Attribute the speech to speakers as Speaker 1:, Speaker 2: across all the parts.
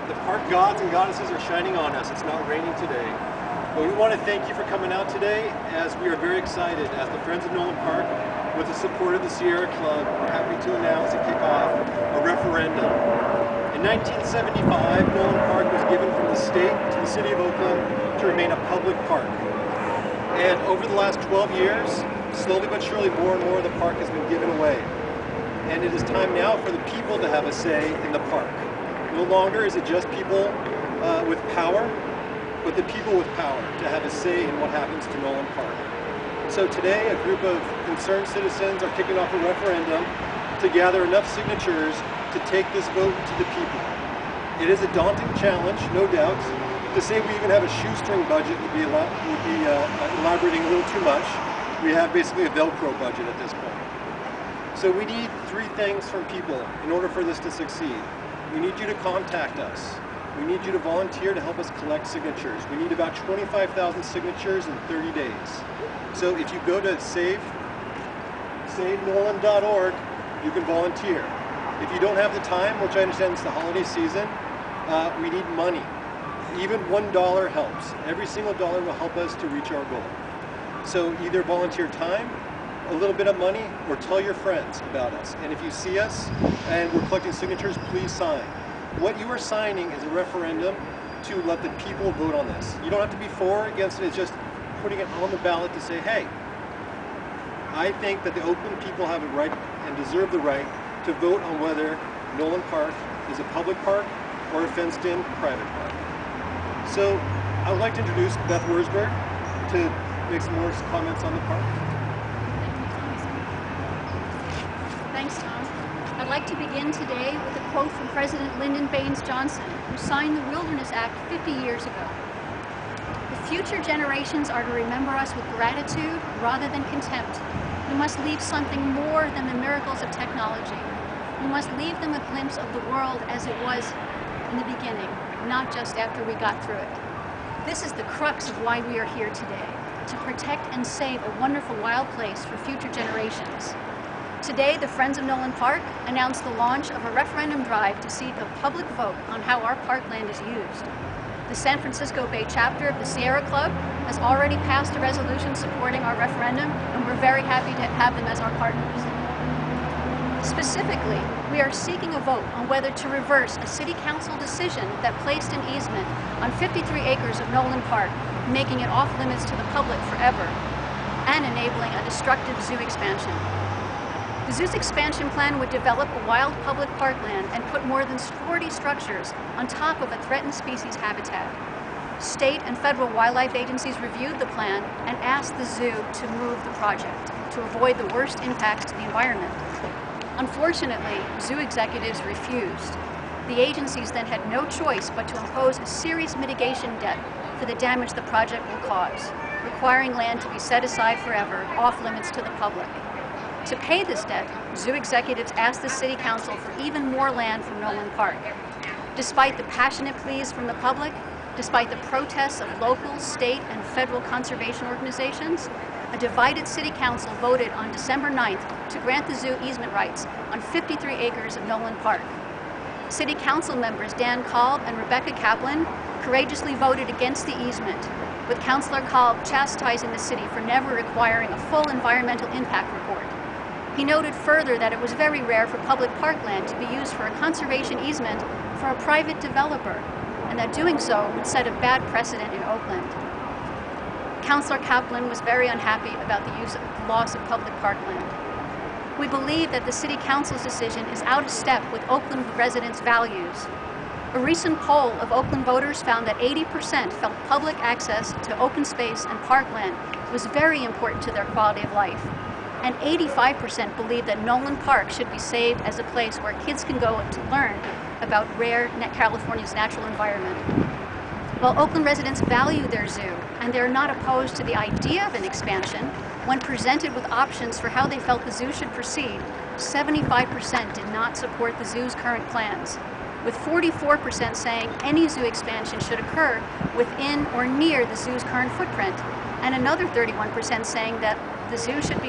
Speaker 1: The park gods and goddesses are shining on us. It's not raining today. But we want to thank you for coming out today, as we are very excited as the Friends of Knowland Park, with the support of the Sierra Club, we're happy to announce and kick off a referendum. In 1975, Knowland Park was given from the state to the city of Oakland to remain a public park. And over the last 12 years, slowly but surely more and more of the park has been given away. And it is time now for the people to have a say in the park. No longer is it just people with power, but the people with power to have a say in what happens to Knowland Park. So today, a group of concerned citizens are kicking off a referendum to gather enough signatures to take this vote to the people. It is a daunting challenge, no doubt. To say we even have a shoestring budget would be elaborating a little too much. We have basically a Velcro budget at this point. So we need three things from people in order for this to succeed. We need you to contact us. We need you to volunteer to help us collect signatures. We need about 25,000 signatures in 30 days. So if you go to SaveKnowland.org, you can volunteer. If you don't have the time, which I understand it's the holiday season, we need money. Even $1 helps. Every single dollar will help us to reach our goal. So either volunteer time, a little bit of money, or tell your friends about us. And if you see us and we're collecting signatures, please sign. What you are signing is a referendum to let the people vote on this. You don't have to be for or against it, it's just putting it on the ballot to say, hey, I think that the Oakland people have a right and deserve the right to vote on whether Knowland Park is a public park or a fenced-in private park. So I would like to introduce Beth Wurzburg to make some more comments on the park.
Speaker 2: Thanks, Tom. I'd like to begin today with a quote from President Lyndon Baines Johnson, who signed the Wilderness Act 50 years ago. "The future generations are to remember us with gratitude rather than contempt. We must leave something more than the miracles of technology. We must leave them a glimpse of the world as it was in the beginning, not just after we got through it." This is the crux of why we are here today, to protect and save a wonderful wild place for future generations. Today, the Friends of Knowland Park announced the launch of a referendum drive to seek a public vote on how our parkland is used. The San Francisco Bay chapter of the Sierra Club has already passed a resolution supporting our referendum, and we're very happy to have them as our partners. Specifically, we are seeking a vote on whether to reverse a city council decision that placed an easement on 53 acres of Knowland Park, making it off limits to the public forever, and enabling a destructive zoo expansion. The zoo's expansion plan would develop a wild public parkland and put more than 40 structures on top of a threatened species habitat. State and federal wildlife agencies reviewed the plan and asked the zoo to move the project to avoid the worst impacts to the environment. Unfortunately, zoo executives refused. The agencies then had no choice but to impose a serious mitigation debt for the damage the project will cause, requiring land to be set aside forever, off limits to the public. To pay this debt, zoo executives asked the city council for even more land from Knowland Park. Despite the passionate pleas from the public, despite the protests of local, state, and federal conservation organizations, a divided city council voted on December 9th to grant the zoo easement rights on 53 acres of Knowland Park. City council members Dan Kolb and Rebecca Kaplan courageously voted against the easement, with Councilor Kolb chastising the city for never requiring a full environmental impact report. He noted further that it was very rare for public parkland to be used for a conservation easement for a private developer, and that doing so would set a bad precedent in Oakland. Councilor Kaplan was very unhappy about the loss of public parkland. We believe that the City Council's decision is out of step with Oakland residents' values. A recent poll of Oakland voters found that 80% felt public access to open space and parkland was very important to their quality of life. And 85% believe that Knowland Park should be saved as a place where kids can go to learn about rare California's natural environment. While Oakland residents value their zoo and they're not opposed to the idea of an expansion, when presented with options for how they felt the zoo should proceed, 75% did not support the zoo's current plans, with 44% saying any zoo expansion should occur within or near the zoo's current footprint, and another 31% saying that the zoo should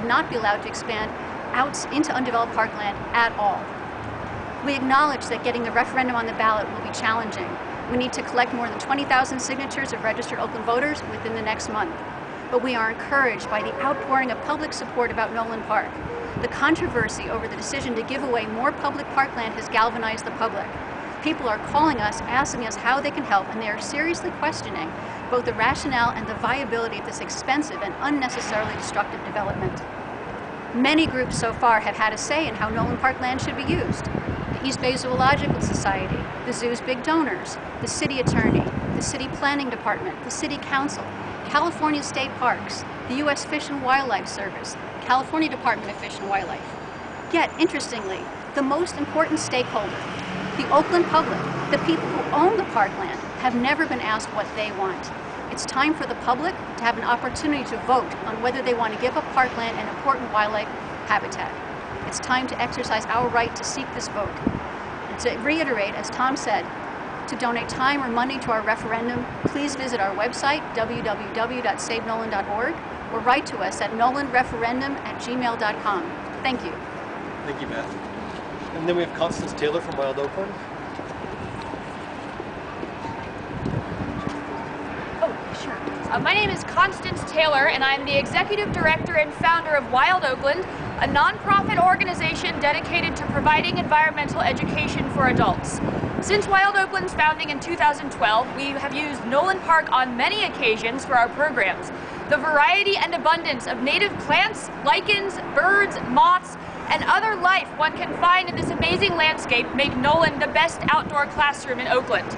Speaker 2: not be allowed to expand out into undeveloped parkland at all. We acknowledge that getting the referendum on the ballot will be challenging. We need to collect more than 20,000 signatures of registered Oakland voters within the next month. But we are encouraged by the outpouring of public support about Knowland Park. The controversy over the decision to give away more public parkland has galvanized the public. People are calling us, asking us how they can help, and they are seriously questioning both the rationale and the viability of this expensive and unnecessarily destructive development. Many groups so far have had a say in how Knowland Park land should be used. The East Bay Zoological Society, the zoo's big donors, the city attorney, the city planning department, the city council, California State Parks, the U.S. Fish and Wildlife Service, California Department of Fish and Wildlife. Yet, interestingly, the most important stakeholder, the Oakland public, the people who own the parkland, have never been asked what they want. It's time for the public to have an opportunity to vote on whether they want to give up parkland and important wildlife habitat. It's time to exercise our right to seek this vote. And to reiterate, as Tom said, to donate time or money to our referendum, please visit our website, www.savenowland.org, or write to us at knowlandreferendum@gmail.com. Thank you.
Speaker 1: Thank you, Beth. And then we have Constance Taylor from Wild Oakland.
Speaker 3: My name is Constance Taylor, and I'm the Executive Director and founder of Wild Oakland, a nonprofit organization dedicated to providing environmental education for adults. Since Wild Oakland's founding in 2012, we have used Knowland Park on many occasions for our programs. The variety and abundance of native plants, lichens, birds, moths, and other life one can find in this amazing landscape make Knowland the best outdoor classroom in Oakland.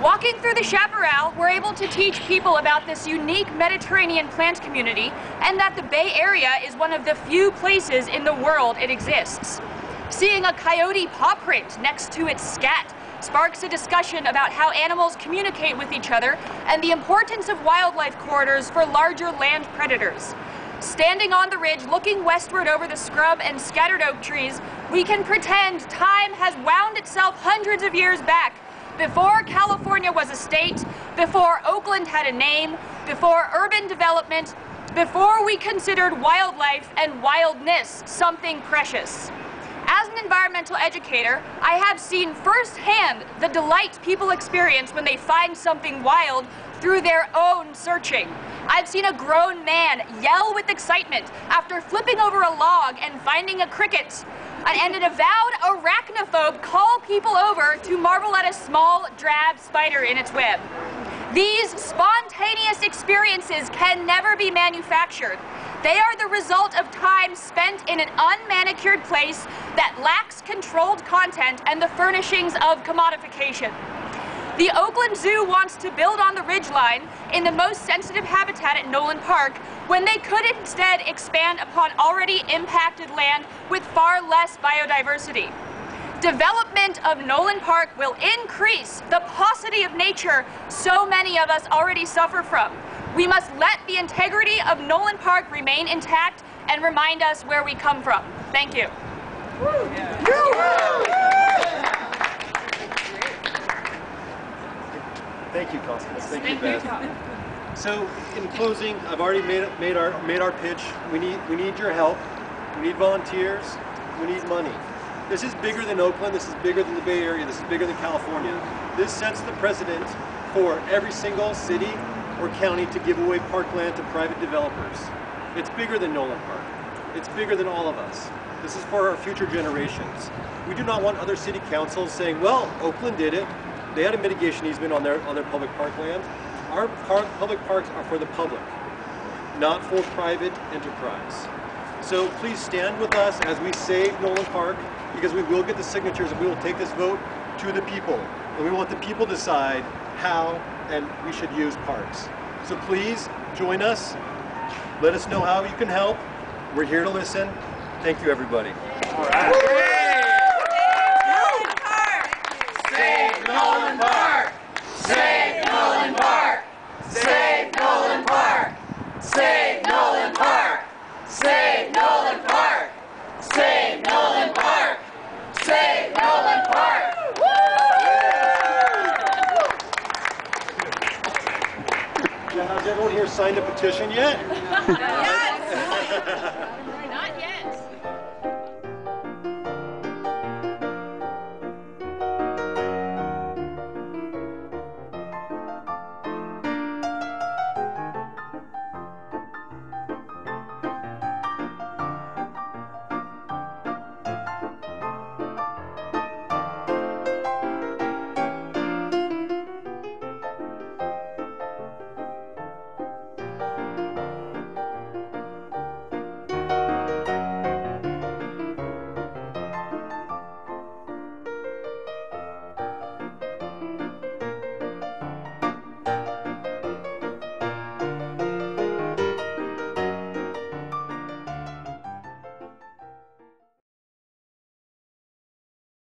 Speaker 3: Walking through the chaparral, we're able to teach people about this unique Mediterranean plant community and that the Bay Area is one of the few places in the world it exists. Seeing a coyote paw print next to its scat sparks a discussion about how animals communicate with each other and the importance of wildlife corridors for larger land predators. Standing on the ridge, looking westward over the scrub and scattered oak trees, we can pretend time has wound itself hundreds of years back, before California was a state, before Oakland had a name, before urban development, before we considered wildlife and wildness something precious. As an environmental educator, I have seen firsthand the delight people experience when they find something wild through their own searching. I've seen a grown man yell with excitement after flipping over a log and finding a cricket, and an avowed arachnophobe call people over to marvel at a small, drab spider in its web. These spontaneous experiences can never be manufactured. They are the result of time spent in an unmanicured place that lacks controlled content and the furnishings of commodification. The Oakland Zoo wants to build on the ridgeline in the most sensitive habitat at Knowland Park when they could instead expand upon already impacted land with far less biodiversity. Development of Knowland Park will increase the paucity of nature so many of us already suffer from. We must let the integrity of Knowland Park remain intact and remind us where we come from. Thank you.
Speaker 1: Thank you, Constance. Thank you, Beth. So, in closing, I've already made our pitch. We need your help. We need volunteers. We need money. This is bigger than Oakland. This is bigger than the Bay Area. This is bigger than California. This sets the precedent for every single city or county to give away parkland to private developers. It's bigger than Knowland Park. It's bigger than all of us. This is for our future generations. We do not want other city councils saying, well, Oakland did it. They had a mitigation easement on their public parkland. Our public parks are for the public, not for private enterprise. So please stand with us as we save Knowland Park, because we will get the signatures and we will take this vote to the people. And we want the people to decide how and we should use parks. So please join us. Let us know how you can help. We're here to listen. Thank you, everybody.
Speaker 4: All right. Save Knowland Park! Save Knowland Park! Save Knowland Park! Save Knowland Park! Save Knowland Park! Save Knowland Park! Save Knowland Park!
Speaker 1: Has everyone here signed a petition yet?
Speaker 4: Yes!